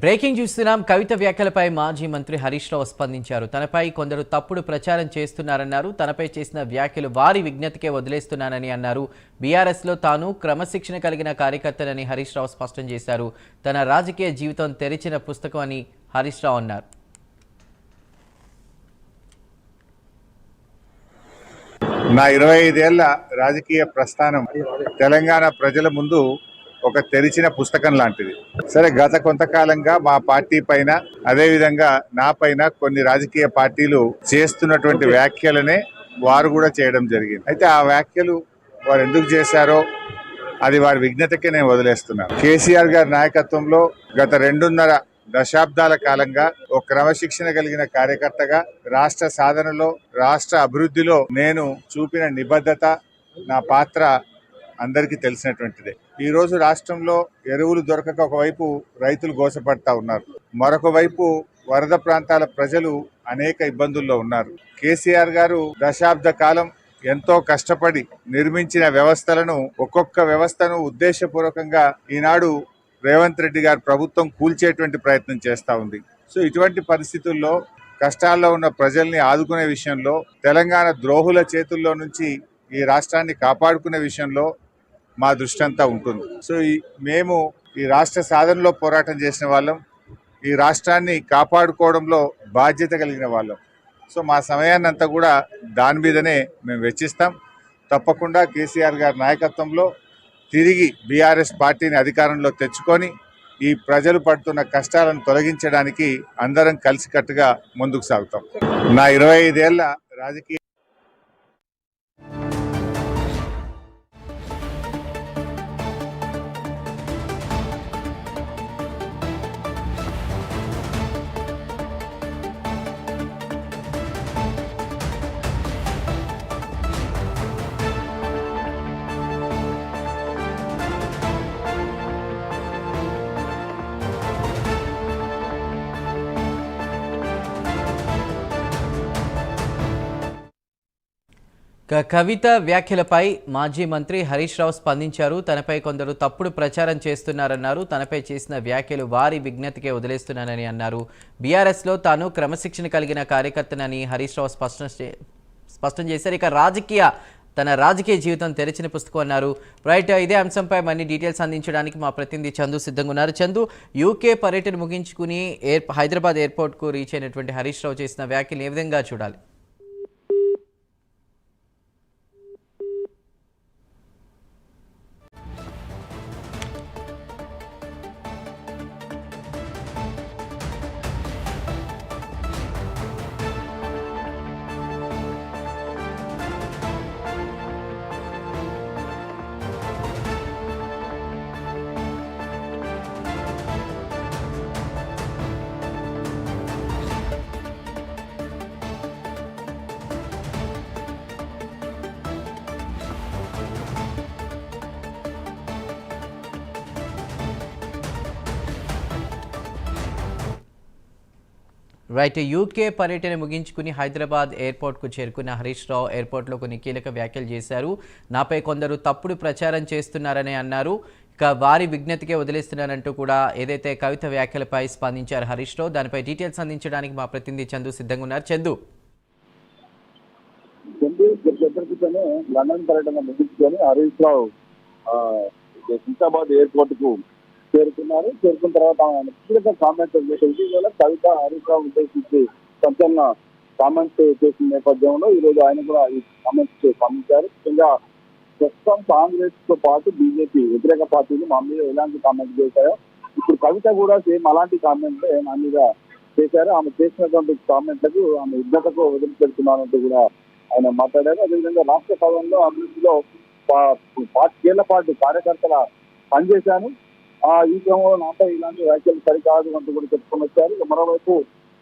Breaking చూస్తున్నాం. కవిత వ్యాఖ్యలపై మాజీ మంత్రి హరీష్ రావు స్పందించారు. తనపై కొందరు తప్పుడు ప్రచారం చేస్తున్నారన్నారు. తనపై చేసిన వ్యాఖ్యలు వారి విజ్ఞతకే వదిలేస్తున్నానని అన్నారు. బీఆర్ఎస్లో తాను క్రమశిక్షణ కలిగిన కార్యకర్తనని హరీష్ రావు స్పష్టం చేశారు. తన రాజకీయ జీవితం తెరిచిన పుస్తకం అని హరీష్ రావు అన్నారు. నా 25 ఏళ్ల రాజకీయ ప్రస్థానం తెలంగాణ ప్రజల ముందు ఒక తెరిచిన పుస్తకం లాంటిది. సరే, గత కొంతకాలంగా మా పార్టీ పైన అదేవిధంగా నా పైన కొన్ని రాజకీయ పార్టీలు చేస్తున్నటువంటి వ్యాఖ్యలనే వారు కూడా చేయడం జరిగింది. అయితే ఆ వ్యాఖ్యలు వారు ఎందుకు చేశారో అది వారి విజ్ఞతకే నేను వదిలేస్తున్నాను. కేసీఆర్ గారి నాయకత్వంలో గత 2.5 దశాబ్దాల కాలంగా ఒక క్రమశిక్షణ కలిగిన కార్యకర్తగా రాష్ట్ర సాధనలో, రాష్ట్ర అభివృద్ధిలో నేను చూపిన నిబద్ధత, నా పాత్ర అందరికీ తెలిసినటువంటిదే. ఈ రోజు రాష్ట్రంలో ఎరువులు దొరకక ఒకవైపు రైతులు గోసపడతా ఉన్నారు, మరొక వైపు వరద ప్రాంతాల ప్రజలు అనేక ఇబ్బందుల్లో ఉన్నారు. కేసీఆర్ గారు దశాబ్ద కాలం ఎంతో కష్టపడి నిర్మించిన వ్యవస్థలను, ఒక్కొక్క వ్యవస్థను ఉద్దేశపూర్వకంగా ఈనాడు రేవంత్ రెడ్డి గారి ప్రభుత్వం కూల్చేటువంటి ప్రయత్నం చేస్తూ ఉంది. సో ఇటువంటి పరిస్థితుల్లో కష్టాల్లో ఉన్న ప్రజల్ని ఆదుకునే విషయంలో, తెలంగాణ ద్రోహుల చేతుల్లో నుంచి ఈ రాష్ట్రాన్ని కాపాడుకునే విషయంలో మా దృష్టి అంతా ఉంటుంది. సో మేము ఈ రాష్ట్ర సాధనలో పోరాటం చేసిన వాళ్ళం, ఈ రాష్ట్రాన్ని కాపాడుకోవడంలో బాధ్యత కలిగిన వాళ్ళం. సో మా సమయాన్ని అంతా కూడా దాని మీదనే మేము వెచ్చిస్తాం. తప్పకుండా కేసీఆర్ గారి నాయకత్వంలో తిరిగి బీఆర్ఎస్ పార్టీని అధికారంలో తెచ్చుకొని ఈ ప్రజలు పడుతున్న కష్టాలను తొలగించడానికి అందరం కలిసికట్టుగా ముందుకు సాగుతాం. నా 25 ఏళ్ల రాజకీయ కవిత వ్యాఖ్యలపై మాజీ మంత్రి హరీష్ రావు స్పందించారు. తనపై కొందరు తప్పుడు ప్రచారం చేస్తున్నారన్నారు. తనపై చేసిన వ్యాఖ్యలు వారి విజ్ఞతకే వదిలేస్తున్నానని అన్నారు. బీఆర్ఎస్లో తాను క్రమశిక్షణ కలిగిన కార్యకర్తనని హరీష్ రావు స్పష్టం చేశారు. ఇక తన రాజకీయ జీవితం తెరిచిన పుస్తకం అన్నారు. రైట్, ఇదే అంశంపై మరిన్ని డీటెయిల్స్ అందించడానికి మా ప్రతినిధి చందు సిద్ధంగా ఉన్నారు. చందు, యూకే పర్యటన ముగించుకుని హైదరాబాద్ ఎయిర్పోర్ట్కు రీచ్ అయినటువంటి హరీష్ రావు చేసిన వ్యాఖ్యలు ఏ విధంగా చూడాలి? రైట్, యూకే పర్యటన ముగించుకుని హైదరాబాద్ ఎయిర్పోర్ట్కు చేరుకున్న హరీష్ రావు ఎయిర్పోర్ట్లో కొన్ని కీలక వ్యాఖ్యలు చేశారు. నాపై కొందరు తప్పుడు ప్రచారం చేస్తున్నారని అన్నారు. ఇక వారి విజ్ఞతకే వదిలేస్తున్నారంటూ కూడా ఏదైతే కవిత వ్యాఖ్యలపై స్పందించారు హరీష్ రావు. దానిపై డీటెయిల్స్ అందించడానికి మా ప్రతినిధి చందు సిద్ధంగా ఉన్నారు. చందు, లండన్ పర్యటన ముగించుకొని హరీష్ రావు హైదరాబాద్ ఎయిర్పోర్ట్ కు చేరుకున్నారు. చేరుకున్న తర్వాత ఆయన కీలక కామెంట్స్ ఇటీవల కవిత హరీష్ రావు ఉద్దేశించి సంచలన కామెంట్స్ చేసిన నేపథ్యంలో ఈ రోజు ఆయన కూడా ఈ కామెంట్స్ స్పందించారు. ముఖ్యంగా ప్రస్తుతం కాంగ్రెస్ తో పాటు బీజేపీ వ్యతిరేక పార్టీలు మా మీద ఎలాంటి కామెంట్స్ చేశాయో ఇప్పుడు కవిత కూడా సేమ్ అలాంటి కామెంట్లే నా మీద చేశారు. ఆమె చేసినటువంటి కామెంట్లకు ఆమె యుద్ధతకు వదిలిపెడుతున్నారంటూ కూడా ఆయన మాట్లాడారు. అదేవిధంగా రాష్ట్ర సభలో అభివృద్ధిలో 4 ఏళ్ల పాటు కార్యకర్తల పనిచేశాను, ఈ క్రమంలో నాపై ఇలాంటి వ్యాఖ్యలు సరికాదు అంటూ కూడా చెప్పుకొని వచ్చారు. మరోవైపు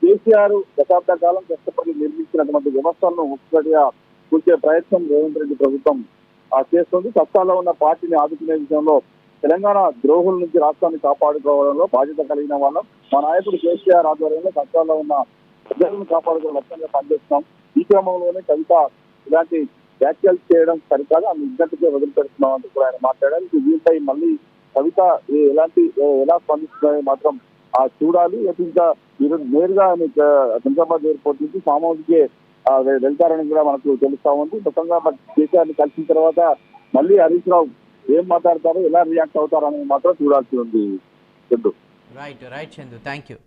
కేసీఆర్ దశాబ్ద కాలం కష్టపడి నిర్మించినటువంటి వ్యవస్థలను ఒక్కటిగా కూర్చే ప్రయత్నం రేవంత్ రెడ్డి ప్రభుత్వం చేస్తుంది. కష్టాల్లో ఉన్న పార్టీని ఆదుకునే విషయంలో తెలంగాణ ద్రోహుల నుంచి రాష్ట్రాన్ని కాపాడుకోవడంలో బాధ్యత కలిగిన వాళ్ళం. మా నాయకుడు కేసీఆర్ ఆధ్వర్యంలో కష్టాల్లో ఉన్న ప్రజలను కాపాడుకునే లక్ష్యంగా పనిచేస్తున్నాం. ఈ క్రమంలోనే కవిత ఇలాంటి వ్యాఖ్యలు చేయడం సరికాదు, ఆమె ఇద్దరికే వదిలిపెడుతున్నాం అంటూ కూడా ఆయన మాట్లాడారు. దీనిపై మళ్ళీ కవిత ఎలా స్పందిస్తున్నాయో మాత్రం చూడాలి. ఇంకా ఈరోజు నేరుగా ఆయన శంషాబాద్ ఎయిర్పోర్ట్ నుంచి ఫామ్ హౌస్ కి వెళ్తారని కూడా మనకు తెలుస్తా ఉంది. మొత్తంగా కేసీఆర్ ని కలిసిన తర్వాత మళ్ళీ హరీష్ రావు ఏం మాట్లాడతారో, ఎలా రియాక్ట్ అవుతారని మాత్రం చూడాల్సి ఉంది. Right Chandu, thank you.